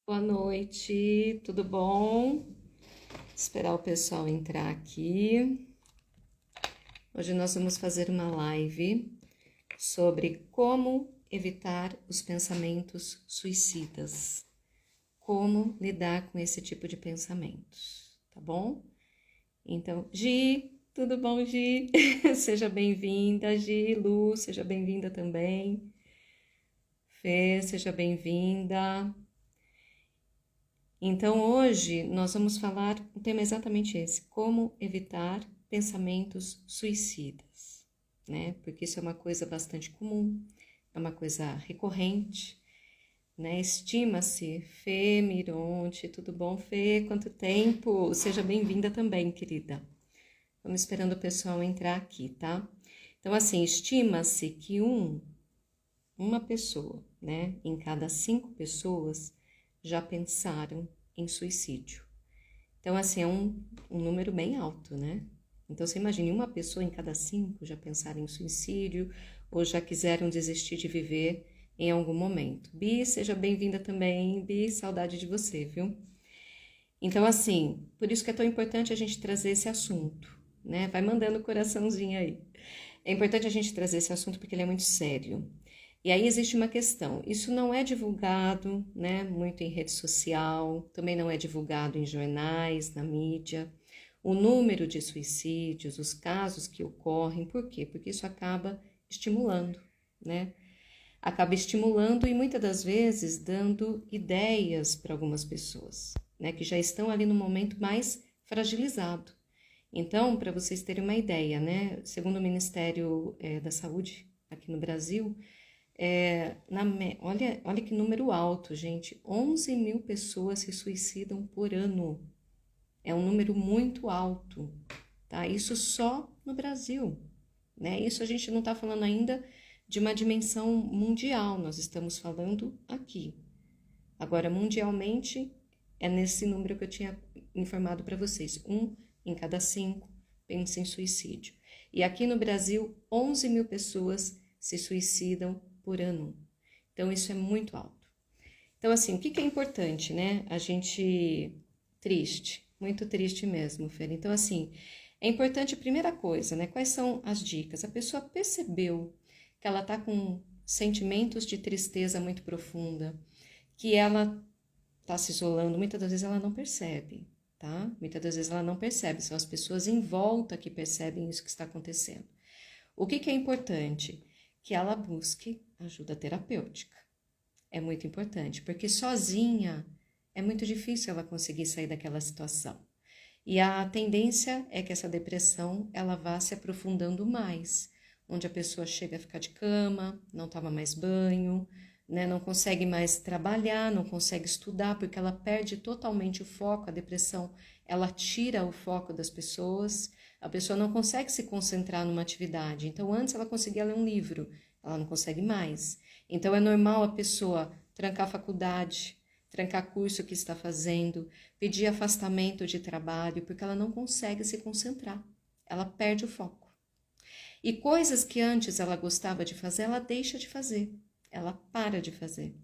Boa noite, tudo bom? Esperar o pessoal entrar aqui. Hoje nós vamos fazer uma live sobre como evitar os pensamentos suicidas. Como lidar com esse tipo de pensamentos, tá bom? Então, Gi, tudo bom, Gi? Seja bem-vinda, Gi, Lu, seja bem-vinda também. Fê, seja bem-vinda. Então, hoje nós vamos falar, o tema é exatamente esse, como evitar pensamentos suicidas, né? Porque isso é uma coisa bastante comum, é uma coisa recorrente, né? Estima-se, Fê Mironte, tudo bom, Fê? Quanto tempo? Seja bem-vinda também, querida. Vamos esperando o pessoal entrar aqui, tá? Então, assim, estima-se que uma pessoa, né, em cada 5 pessoas já pensaram em suicídio. Então, assim, é um número bem alto, né? Então, você imagine, uma pessoa em cada 5 já pensaram em suicídio ou já quiseram desistir de viver em algum momento. Bi, seja bem-vinda também. Bi, saudade de você, viu? Então, assim, por isso que é tão importante a gente trazer esse assunto, né? Vai mandando o coraçãozinho aí. É importante a gente trazer esse assunto porque ele é muito sério. E aí existe uma questão, isso não é divulgado, né, muito em rede social, também não é divulgado em jornais, na mídia. O número de suicídios, os casos que ocorrem, por quê? Porque isso acaba estimulando, né? Acaba estimulando e muitas das vezes dando ideias para algumas pessoas, né, que já estão ali no momento mais fragilizado. Então, para vocês terem uma ideia, né, segundo o Ministério da Saúde aqui no Brasil, olha que número alto, gente. 11 mil pessoas se suicidam por ano. É um número muito alto, tá? Isso só no Brasil, né? Isso a gente não está falando ainda de uma dimensão mundial, nós estamos falando aqui. Agora, mundialmente, é nesse número que eu tinha informado para vocês. 1 em cada 5 pensa em suicídio. E aqui no Brasil, 11 mil pessoas se suicidam por ano. Então, isso é muito alto. Então, assim, o que é importante, né? A gente... Triste, muito triste mesmo, Fer. Então, assim, é importante, primeira coisa, né? Quais são as dicas? A pessoa percebeu que ela tá com sentimentos de tristeza muito profunda, que ela tá se isolando, muitas das vezes ela não percebe, tá? Muitas das vezes ela não percebe, são as pessoas em volta que percebem isso que está acontecendo. O que é importante? Que ela busque ajuda terapêutica. É muito importante, porque sozinha é muito difícil ela conseguir sair daquela situação. E a tendência é que essa depressão ela vá se aprofundando mais, onde a pessoa chega a ficar de cama, não toma mais banho, né, não consegue mais trabalhar, não consegue estudar, porque ela perde totalmente o foco. A depressão ela tira o foco das pessoas, a pessoa não consegue se concentrar numa atividade. Então, antes ela conseguia ler um livro, ela não consegue mais. Então, é normal a pessoa trancar a faculdade, trancar curso que está fazendo, pedir afastamento de trabalho, porque ela não consegue se concentrar, ela perde o foco. E coisas que antes ela gostava de fazer, ela deixa de fazer, ela para de fazer.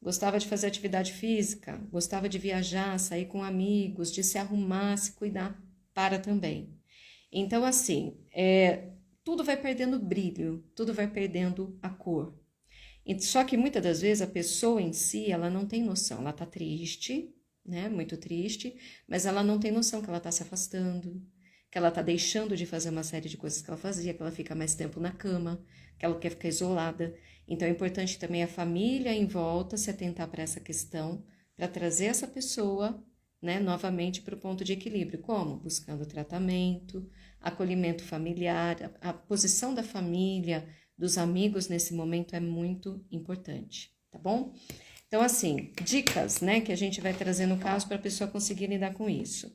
Gostava de fazer atividade física, gostava de viajar, sair com amigos, de se arrumar, se cuidar, para também. Então, assim, tudo vai perdendo brilho, tudo vai perdendo a cor. Só que muitas das vezes a pessoa em si, ela não tem noção, ela tá triste, né, muito triste, mas ela não tem noção que ela tá se afastando, que ela tá deixando de fazer uma série de coisas que ela fazia, que ela fica mais tempo na cama, que ela quer ficar isolada. Então é importante também a família em volta se atentar para essa questão, para trazer essa pessoa, né, novamente para o ponto de equilíbrio. Como? Buscando tratamento, acolhimento familiar, a posição da família, dos amigos nesse momento é muito importante, tá bom? Então, assim, dicas, né, que a gente vai trazer no caso para a pessoa conseguir lidar com isso.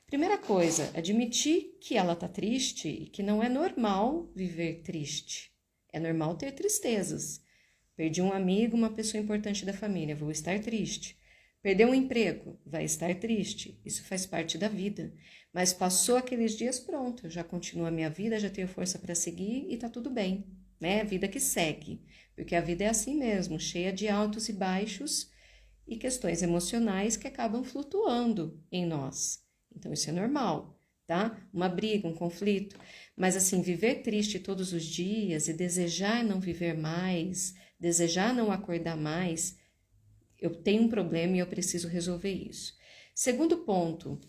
Primeira coisa, admitir que ela tá triste e que não é normal viver triste. É normal ter tristezas. Perdi um amigo, uma pessoa importante da família, vou estar triste. Perdeu um emprego, vai estar triste. Isso faz parte da vida. Mas passou aqueles dias, pronto, eu já continuo a minha vida, já tenho força para seguir e tá tudo bem, né? A vida que segue. Porque a vida é assim mesmo, cheia de altos e baixos. e questões emocionais que acabam flutuando em nós. Então, isso é normal, tá? Uma briga, um conflito. Mas, assim, viver triste todos os dias e desejar não viver mais, desejar não acordar mais, eu tenho um problema e eu preciso resolver isso. Segundo ponto,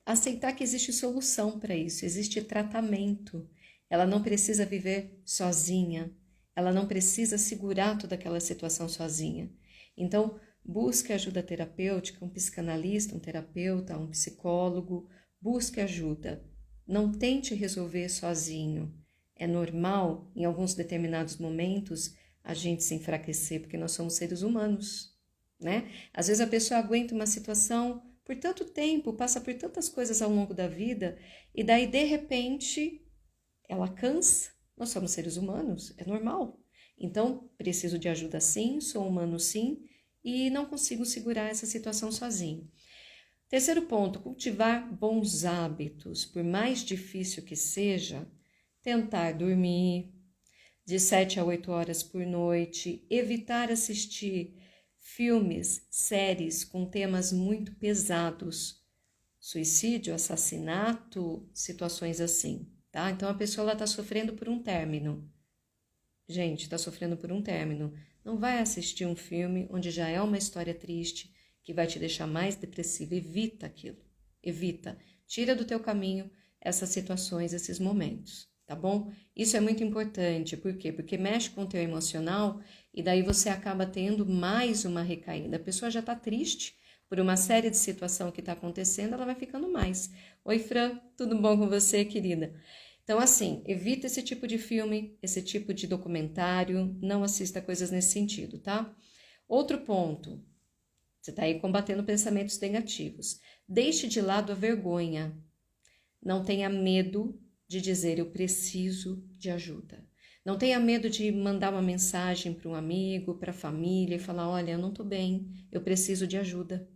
aceitar que existe solução para isso, existe tratamento. Ela não precisa viver sozinha, ela não precisa segurar toda aquela situação sozinha. Então, busque ajuda terapêutica, um psicanalista, um terapeuta, um psicólogo, busque ajuda. Não tente resolver sozinho. É normal, em alguns determinados momentos, a gente se enfraquecer, porque nós somos seres humanos, né? Às vezes a pessoa aguenta uma situação por tanto tempo, passa por tantas coisas ao longo da vida, e daí, de repente, ela cansa. Nós somos seres humanos, é normal. Então, preciso de ajuda sim, sou humano sim, e não consigo segurar essa situação sozinho. Terceiro ponto, cultivar bons hábitos. Por mais difícil que seja, tentar dormir de 7 a 8 horas por noite, evitar assistir filmes, séries com temas muito pesados, suicídio, assassinato, situações assim, tá? Então a pessoa está sofrendo por um término. Gente, está sofrendo por um término. Não vai assistir um filme onde já é uma história triste, que vai te deixar mais depressivo. Evita aquilo. Evita. Tira do teu caminho essas situações, esses momentos, tá bom? Isso é muito importante. Por quê? Porque mexe com o teu emocional e daí você acaba tendo mais uma recaída. A pessoa já está triste por uma série de situações que está acontecendo, ela vai ficando mais. Oi, Fran, tudo bom com você, querida? Então, assim, evita esse tipo de filme, esse tipo de documentário, não assista coisas nesse sentido, tá? Outro ponto, você está aí combatendo pensamentos negativos. Deixe de lado a vergonha. Não tenha medo de dizer eu preciso de ajuda. Não tenha medo de mandar uma mensagem para um amigo, para a família e falar, olha, eu não estou bem, eu preciso de ajuda,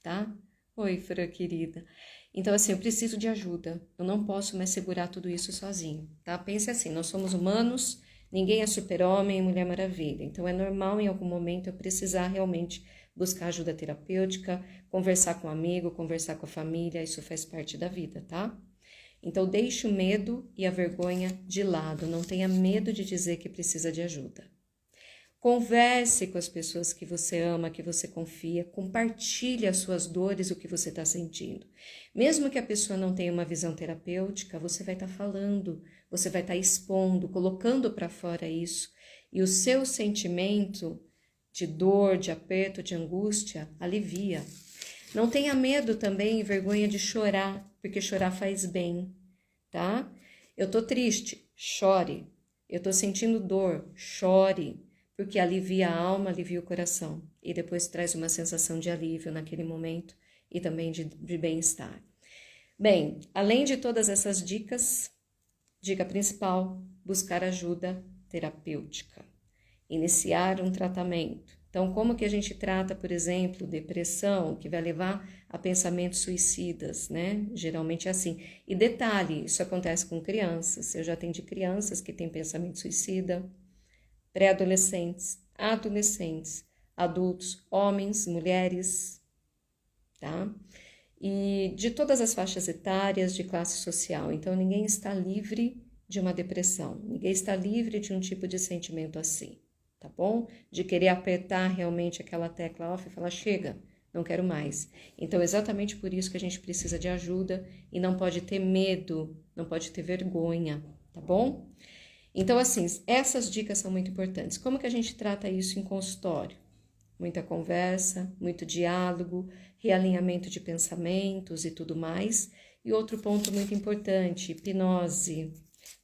tá? Oi, Fran, querida. Então, assim, eu preciso de ajuda. Eu não posso mais segurar tudo isso sozinho, tá? Pense assim, nós somos humanos, ninguém é super-homem e mulher maravilha. Então, é normal em algum momento eu precisar realmente buscar ajuda terapêutica, conversar com um amigo, conversar com a família, isso faz parte da vida, tá? Então, deixe o medo e a vergonha de lado. Não tenha medo de dizer que precisa de ajuda. Converse com as pessoas que você ama, que você confia. Compartilhe as suas dores, o que você está sentindo. Mesmo que a pessoa não tenha uma visão terapêutica, você vai estar falando, você vai estar expondo, colocando para fora isso. E o seu sentimento de dor, de aperto, de angústia, alivia. Não tenha medo também e vergonha de chorar, porque chorar faz bem, tá? Eu tô triste, chore. Eu tô sentindo dor, chore, porque alivia a alma, alivia o coração e depois traz uma sensação de alívio naquele momento e também de bem-estar. Bem, além de todas essas dicas, dica principal, buscar ajuda terapêutica, iniciar um tratamento. Então, como que a gente trata, por exemplo, depressão, que vai levar a pensamentos suicidas, né? Geralmente é assim. E detalhe, isso acontece com crianças. Eu já atendi crianças que têm pensamento suicida, pré-adolescentes, adolescentes, adultos, homens, mulheres, tá? E de todas as faixas etárias, de classe social. Então, ninguém está livre de uma depressão, ninguém está livre de um tipo de sentimento assim. Tá bom? De querer apertar realmente aquela tecla off e falar, chega, não quero mais. Então, exatamente por isso que a gente precisa de ajuda e não pode ter medo, não pode ter vergonha, tá bom? Então, assim, essas dicas são muito importantes. Como que a gente trata isso em consultório? Muita conversa, muito diálogo, realinhamento de pensamentos e tudo mais. E outro ponto muito importante, hipnose.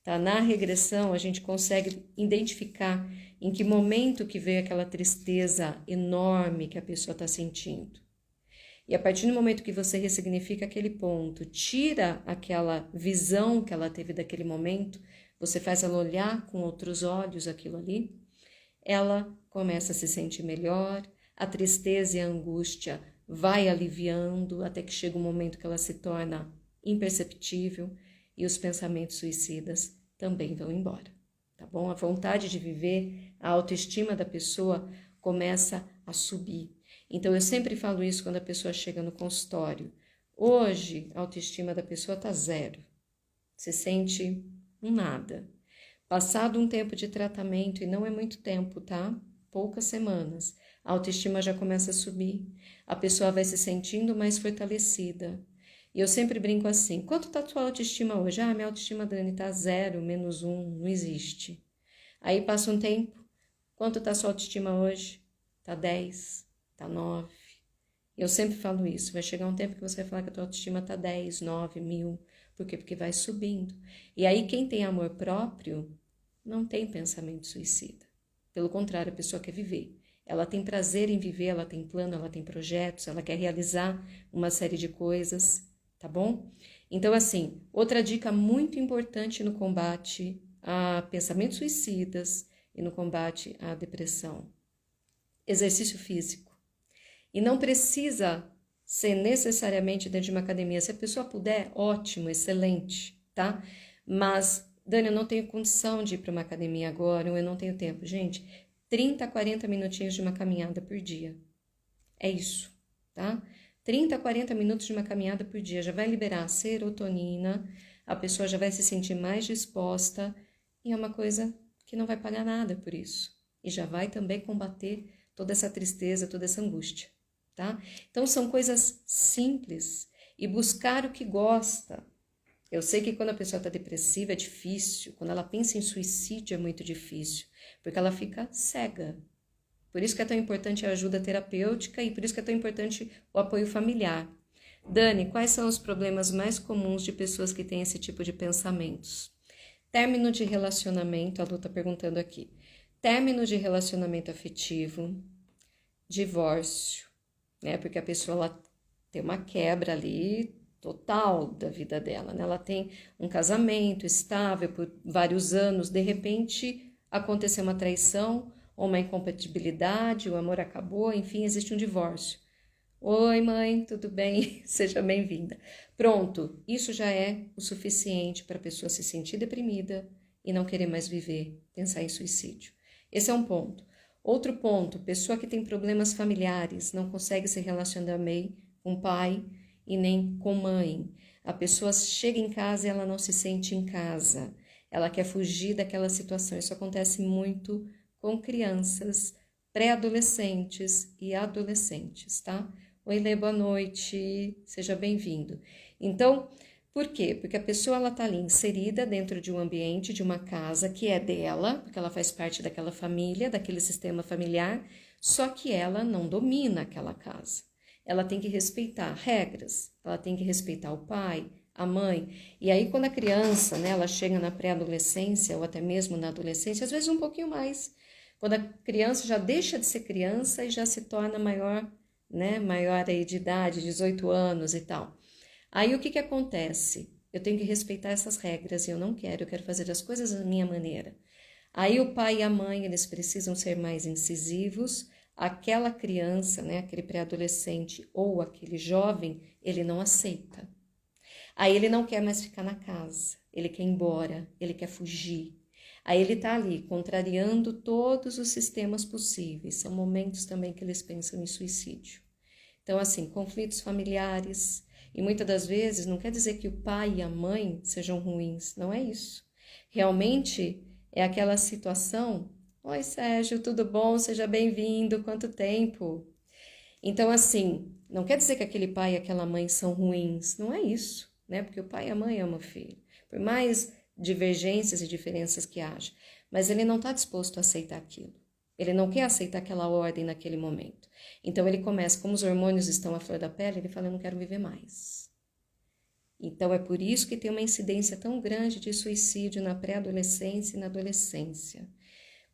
Tá? Na regressão, a gente consegue identificar em que momento que veio aquela tristeza enorme que a pessoa está sentindo. E a partir do momento que você ressignifica aquele ponto, tira aquela visão que ela teve daquele momento, você faz ela olhar com outros olhos aquilo ali, ela começa a se sentir melhor, a tristeza e a angústia vai aliviando até que chega um momento que ela se torna imperceptível e os pensamentos suicidas também vão embora, tá bom? A vontade de viver, a autoestima da pessoa começa a subir. Então, eu sempre falo isso quando a pessoa chega no consultório. Hoje, a autoestima da pessoa está zero. Se sente um nada. Passado um tempo de tratamento, e não é muito tempo, tá? Poucas semanas, a autoestima já começa a subir. A pessoa vai se sentindo mais fortalecida. E eu sempre brinco assim, quanto tá a tua autoestima hoje? Ah, minha autoestima, Dani, tá 0, -1, não existe. Aí passa um tempo, quanto tá a sua autoestima hoje? Tá 10, tá 9. Eu sempre falo isso, vai chegar um tempo que você vai falar que a tua autoestima tá 10, 9, 1000. Por quê? Porque vai subindo. E aí quem tem amor próprio não tem pensamento suicida. Pelo contrário, a pessoa quer viver. Ela tem prazer em viver, ela tem plano, ela tem projetos, ela quer realizar uma série de coisas, tá bom? Então, assim, outra dica muito importante no combate a pensamentos suicidas e no combate à depressão: exercício físico. E não precisa ser necessariamente dentro de uma academia. Se a pessoa puder, ótimo, excelente, tá? Mas, Dani, eu não tenho condição de ir para uma academia agora, ou eu não tenho tempo. Gente, 30 a 40 minutinhos de uma caminhada por dia. É isso, tá? 30 a 40 minutos de uma caminhada por dia já vai liberar a serotonina, a pessoa já vai se sentir mais disposta e é uma coisa que não vai pagar nada por isso. E já vai também combater toda essa tristeza, toda essa angústia, tá? Então são coisas simples e buscar o que gosta. Eu sei que quando a pessoa está depressiva é difícil, quando ela pensa em suicídio é muito difícil, porque ela fica cega. Por isso que é tão importante a ajuda terapêutica e por isso que é tão importante o apoio familiar. Dani, quais são os problemas mais comuns de pessoas que têm esse tipo de pensamentos? Término de relacionamento, a Lu está perguntando aqui. Término de relacionamento afetivo, divórcio, né? Porque a pessoa ela tem uma quebra ali total da vida dela, né? Ela tem um casamento estável por vários anos, de repente aconteceu uma traição ou uma incompatibilidade, o amor acabou, enfim, existe um divórcio. Oi, mãe, tudo bem? Seja bem-vinda. Pronto, isso já é o suficiente para a pessoa se sentir deprimida e não querer mais viver, pensar em suicídio. Esse é um ponto. Outro ponto, pessoa que tem problemas familiares, não consegue se relacionar bem com pai e nem com mãe. A pessoa chega em casa e ela não se sente em casa. Ela quer fugir daquela situação. Isso acontece muito com crianças, pré-adolescentes e adolescentes, tá? Oi, Lê, boa noite, seja bem-vindo. Então, por quê? Porque a pessoa ela tá ali inserida dentro de um ambiente, de uma casa que é dela, porque ela faz parte daquela família, daquele sistema familiar, só que ela não domina aquela casa. Ela tem que respeitar regras, ela tem que respeitar o pai, a mãe. E aí quando a criança, né, ela chega na pré-adolescência ou até mesmo na adolescência, às vezes um pouquinho mais, quando a criança já deixa de ser criança e já se torna maior, né, maior aí de idade, 18 anos e tal. Aí o que acontece? Eu tenho que respeitar essas regras e eu quero fazer as coisas da minha maneira. Aí o pai e a mãe, eles precisam ser mais incisivos. Aquela criança, né, aquele pré-adolescente ou aquele jovem, ele não aceita. Aí ele não quer mais ficar na casa, ele quer ir embora, ele quer fugir. Aí ele tá ali, contrariando todos os sistemas possíveis. São momentos também que eles pensam em suicídio. Então, assim, conflitos familiares. E muitas das vezes não quer dizer que o pai e a mãe sejam ruins, não é isso. Realmente é aquela situação: oi, Sérgio, tudo bom? Seja bem-vindo, quanto tempo? Então, assim, não quer dizer que aquele pai e aquela mãe são ruins, não é isso, né? Porque o pai e a mãe amam o filho, por mais divergências e diferenças que haja, mas ele não está disposto a aceitar aquilo. Ele não quer aceitar aquela ordem naquele momento. Então ele começa, como os hormônios estão à flor da pele, ele fala: eu não quero viver mais. Então é por isso que tem uma incidência tão grande de suicídio na pré-adolescência e na adolescência.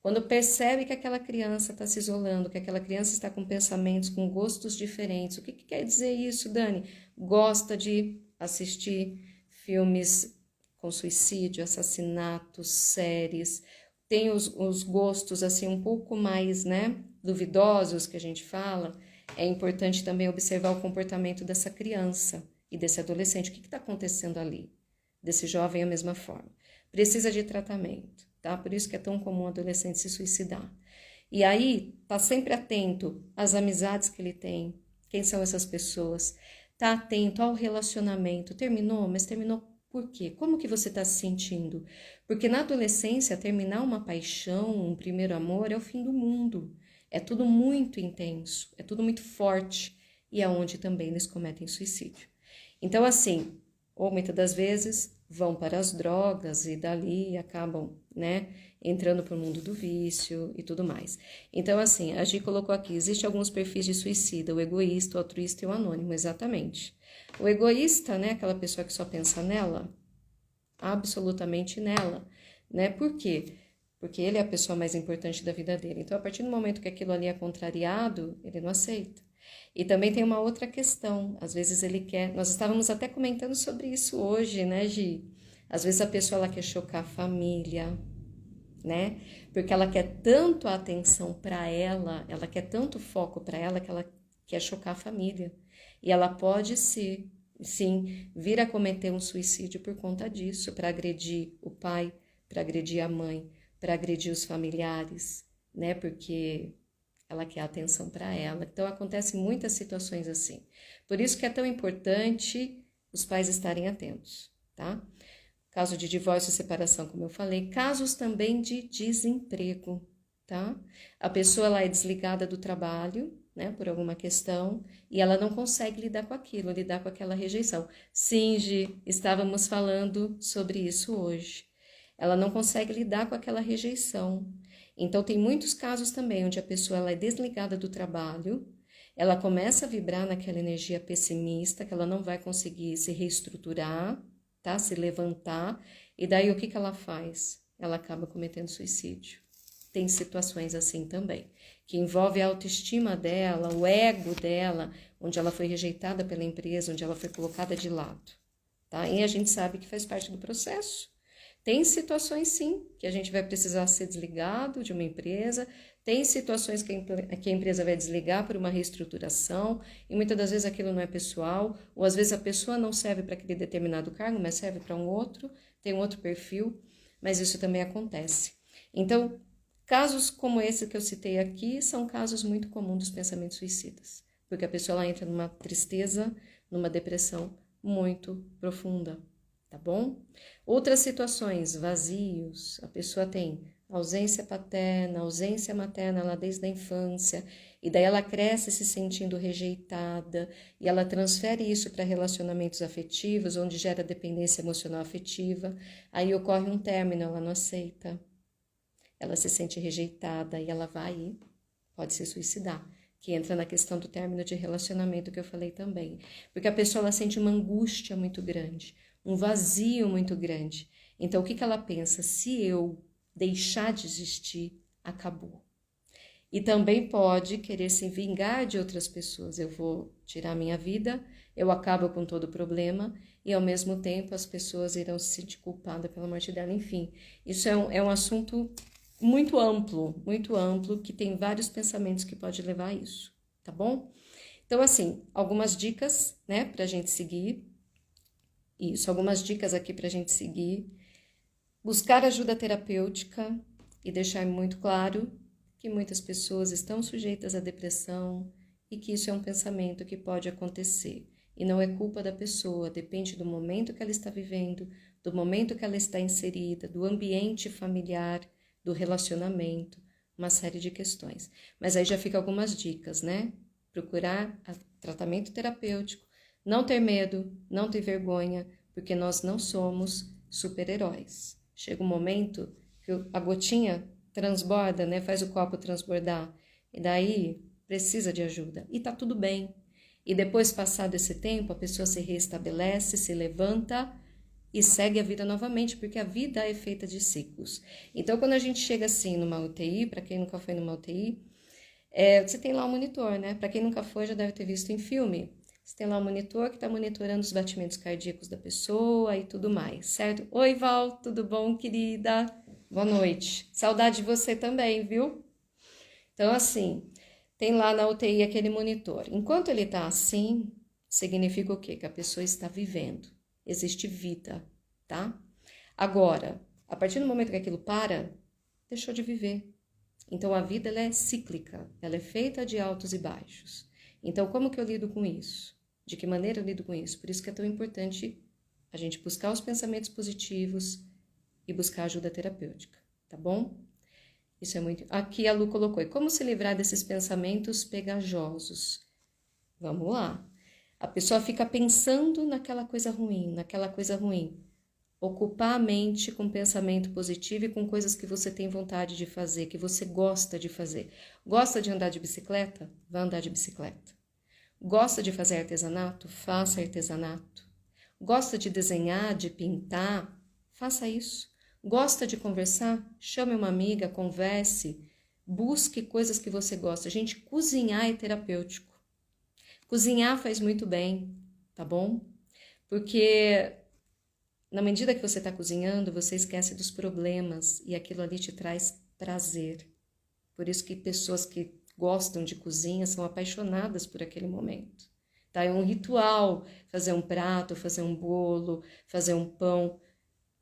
Quando percebe que aquela criança está se isolando, que aquela criança está com pensamentos, com gostos diferentes. O que quer dizer isso, Dani? Gosta de assistir filmes com suicídio, assassinatos, séries, tem os gostos assim um pouco mais, né, duvidosos que a gente fala. É importante também observar o comportamento dessa criança e desse adolescente. O que está acontecendo ali? Desse jovem a mesma forma. Precisa de tratamento, tá? Por isso que é tão comum o adolescente se suicidar. E aí, tá sempre atento às amizades que ele tem, quem são essas pessoas, tá atento ao relacionamento. Terminou, mas terminou por quê? Como que você está se sentindo? Porque na adolescência, terminar uma paixão, um primeiro amor, é o fim do mundo. É tudo muito intenso, é tudo muito forte e é onde também eles cometem suicídio. Então, assim, ou muitas das vezes vão para as drogas e dali acabam, né, entrando para o mundo do vício e tudo mais. Então, assim, a Gi colocou aqui, existe alguns perfis de suicida, o egoísta, o altruísta e o anônimo, exatamente. O egoísta, né, aquela pessoa que só pensa nela, absolutamente nela, né, por quê? Porque ele é a pessoa mais importante da vida dele. Então, a partir do momento que aquilo ali é contrariado, ele não aceita. E também tem uma outra questão, às vezes ele quer, nós estávamos até comentando sobre isso hoje, né, Gi? Às vezes a pessoa ela quer chocar a família, né? Porque ela quer tanto a atenção para ela quer tanto foco para ela que ela quer chocar a família. E ela pode sim, vir a cometer um suicídio por conta disso, para agredir o pai, para agredir a mãe, para agredir os familiares, né? Porque ela quer atenção para ela. Então, acontecem muitas situações assim. Por isso que é tão importante os pais estarem atentos, tá? Caso de divórcio e separação, como eu falei. Casos também de desemprego, tá? A pessoa lá é desligada do trabalho, né, por alguma questão, e ela não consegue lidar com aquilo, lidar com aquela rejeição. Sim, Gi, estávamos falando sobre isso hoje. Ela não consegue lidar com aquela rejeição. Então, tem muitos casos também onde a pessoa ela é desligada do trabalho, ela começa a vibrar naquela energia pessimista, que ela não vai conseguir se reestruturar, tá? Se levantar, e daí o que que ela faz? Ela acaba cometendo suicídio. Tem situações assim também, que envolve a autoestima dela, o ego dela, onde ela foi rejeitada pela empresa, onde ela foi colocada de lado, tá? E a gente sabe que faz parte do processo. Tem situações, sim, que a gente vai precisar ser desligado de uma empresa, tem situações que a empresa vai desligar por uma reestruturação, e muitas das vezes aquilo não é pessoal, ou às vezes a pessoa não serve para aquele determinado cargo, mas serve para um outro, tem um outro perfil, mas isso também acontece. Então, casos como esse que eu citei aqui são casos muito comuns dos pensamentos suicidas, porque a pessoa ela entra numa tristeza, numa depressão muito profunda. Tá bom? Outras situações, vazios, a pessoa tem ausência paterna, ausência materna lá desde a infância, e daí ela cresce se sentindo rejeitada, e ela transfere isso para relacionamentos afetivos, onde gera dependência emocional afetiva, aí ocorre um término, ela não aceita, ela se sente rejeitada e ela vai, pode se suicidar, que entra na questão do término de relacionamento que eu falei também, porque a pessoa ela sente uma angústia muito grande, um vazio muito grande. Então, o que ela pensa? Se eu deixar de existir, acabou. E também pode querer se vingar de outras pessoas. Eu vou tirar minha vida, eu acabo com todo o problema e, ao mesmo tempo, as pessoas irão se sentir culpadas pela morte dela. Enfim, isso é um assunto muito amplo, que tem vários pensamentos que pode levar a isso, tá bom? Então, assim, algumas dicas, né, pra gente seguir. Isso, algumas dicas aqui pra gente seguir. Buscar ajuda terapêutica e deixar muito claro que muitas pessoas estão sujeitas à depressão e que isso é um pensamento que pode acontecer. E não é culpa da pessoa, depende do momento que ela está vivendo, do momento que ela está inserida, do ambiente familiar, do relacionamento, uma série de questões. Mas aí já fica algumas dicas, né? Procurar tratamento terapêutico, não ter medo, não ter vergonha, porque nós não somos super-heróis. Chega um momento que a gotinha transborda, né? Faz o copo transbordar. E daí precisa de ajuda. E tá tudo bem. E depois, passado esse tempo, a pessoa se restabelece, se levanta e segue a vida novamente, porque a vida é feita de ciclos. Então, quando a gente chega assim numa UTI, para quem nunca foi numa UTI, você tem lá um monitor, né? Para quem nunca foi, já deve ter visto em filme. Você tem lá um monitor que está monitorando os batimentos cardíacos da pessoa e tudo mais, certo? Oi, Val, tudo bom, querida? Boa noite. Saudade de você também, viu? Então, assim, tem lá na UTI aquele monitor. Enquanto ele está assim, significa o quê? Que a pessoa está vivendo. Existe vida, tá? Agora, a partir do momento que aquilo para, deixou de viver. Então, a vida ela é cíclica, ela é feita de altos e baixos. Então, como que eu lido com isso? De que maneira eu lido com isso? Por isso que é tão importante a gente buscar os pensamentos positivos e buscar ajuda terapêutica, tá bom? Isso é muito... Aqui a Lu colocou, e como se livrar desses pensamentos pegajosos? Vamos lá. A pessoa fica pensando naquela coisa ruim, naquela coisa ruim. Ocupar a mente com pensamento positivo e com coisas que você tem vontade de fazer, que você gosta de fazer. Gosta de andar de bicicleta? Vá andar de bicicleta. Gosta de fazer artesanato? Faça artesanato. Gosta de desenhar, de pintar? Faça isso. Gosta de conversar? Chame uma amiga, converse, busque coisas que você gosta. Gente, cozinhar é terapêutico. Cozinhar faz muito bem, tá bom? Porque na medida que você está cozinhando, você esquece dos problemas e aquilo ali te traz prazer. Por isso que pessoas que gostam de cozinha são apaixonadas por aquele momento. Tá? É um ritual fazer um prato, fazer um bolo, fazer um pão.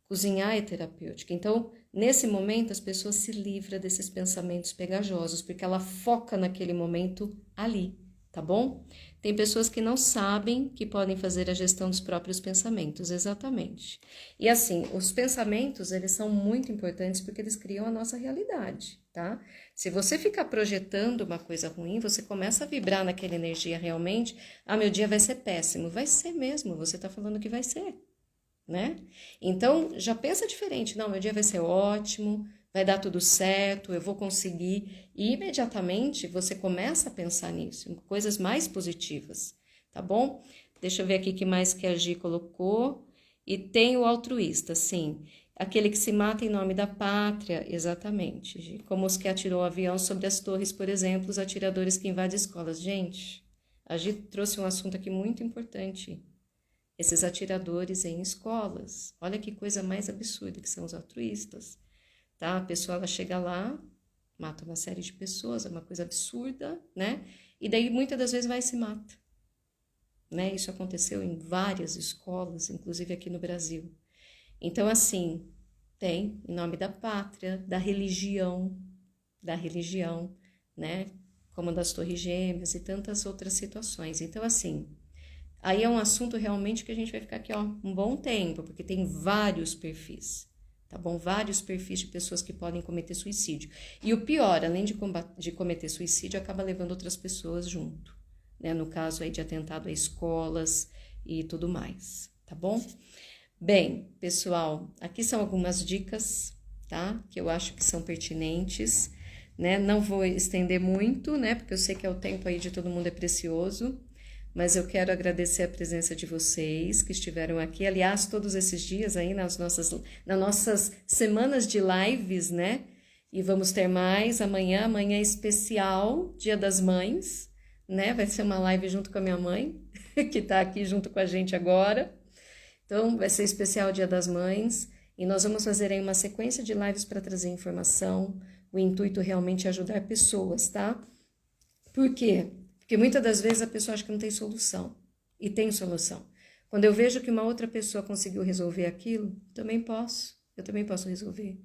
Cozinhar é terapêutico. Então, nesse momento, as pessoas se livram desses pensamentos pegajosos, porque ela foca naquele momento ali, tá bom? Tem pessoas que não sabem que podem fazer a gestão dos próprios pensamentos, exatamente. E assim, os pensamentos, eles são muito importantes porque eles criam a nossa realidade, tá? Se você ficar projetando uma coisa ruim, você começa a vibrar naquela energia realmente, meu dia vai ser péssimo. Vai ser mesmo, você tá falando que vai ser. Né? Então, já pensa diferente. Não, meu dia vai ser ótimo, vai dar tudo certo, eu vou conseguir. E imediatamente você começa a pensar nisso, em coisas mais positivas, tá bom? Deixa eu ver aqui o que mais que a Gi colocou. E tem o altruísta, sim. Aquele que se mata em nome da pátria, exatamente. Gi. Como os que atirou o avião sobre as torres, por exemplo, os atiradores que invadem escolas. Gente, a Gi trouxe um assunto aqui muito importante. Esses atiradores em escolas. Olha que coisa mais absurda que são os altruístas, tá? A pessoa ela chega lá, mata uma série de pessoas, é uma coisa absurda, né? E daí muitas das vezes vai e se mata, né? Isso aconteceu em várias escolas, inclusive aqui no Brasil. Então, assim, tem em nome da pátria, da religião, né? Como das Torres Gêmeas e tantas outras situações. Então, assim, aí é um assunto realmente que a gente vai ficar aqui, ó, um bom tempo, porque tem vários perfis, tá bom? Vários perfis de pessoas que podem cometer suicídio. E o pior, além de cometer suicídio, acaba levando outras pessoas junto, né? No caso aí de atentado a escolas e tudo mais, tá bom? Bem, pessoal, aqui são algumas dicas, tá? Que eu acho que são pertinentes, né? Não vou estender muito, né? Porque eu sei que o tempo aí de todo mundo é precioso. Mas eu quero agradecer a presença de vocês que estiveram aqui. Aliás, todos esses dias aí nas nossas semanas de lives, né? E vamos ter mais amanhã é especial, Dia das Mães, né? Vai ser uma live junto com a minha mãe, que está aqui junto com a gente agora. Então, vai ser especial Dia das Mães. E nós vamos fazer aí uma sequência de lives para trazer informação. O intuito realmente é ajudar pessoas, tá? Por quê? Porque muitas das vezes a pessoa acha que não tem solução. E tem solução. Quando eu vejo que uma outra pessoa conseguiu resolver aquilo, eu também posso resolver.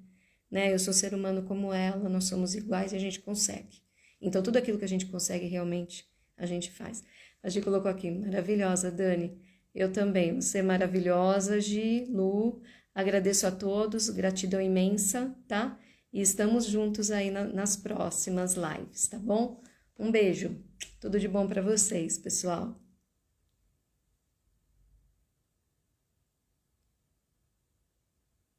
Né? Eu sou ser humano como ela, nós somos iguais e a gente consegue. Então, tudo aquilo que a gente consegue, realmente, a gente faz. A Gi colocou aqui, maravilhosa, Dani. Eu também, você é maravilhosa, Gi, Lu. Agradeço a todos, gratidão imensa, tá? E estamos juntos aí nas próximas lives, tá bom? Um beijo. Tudo de bom para vocês, pessoal.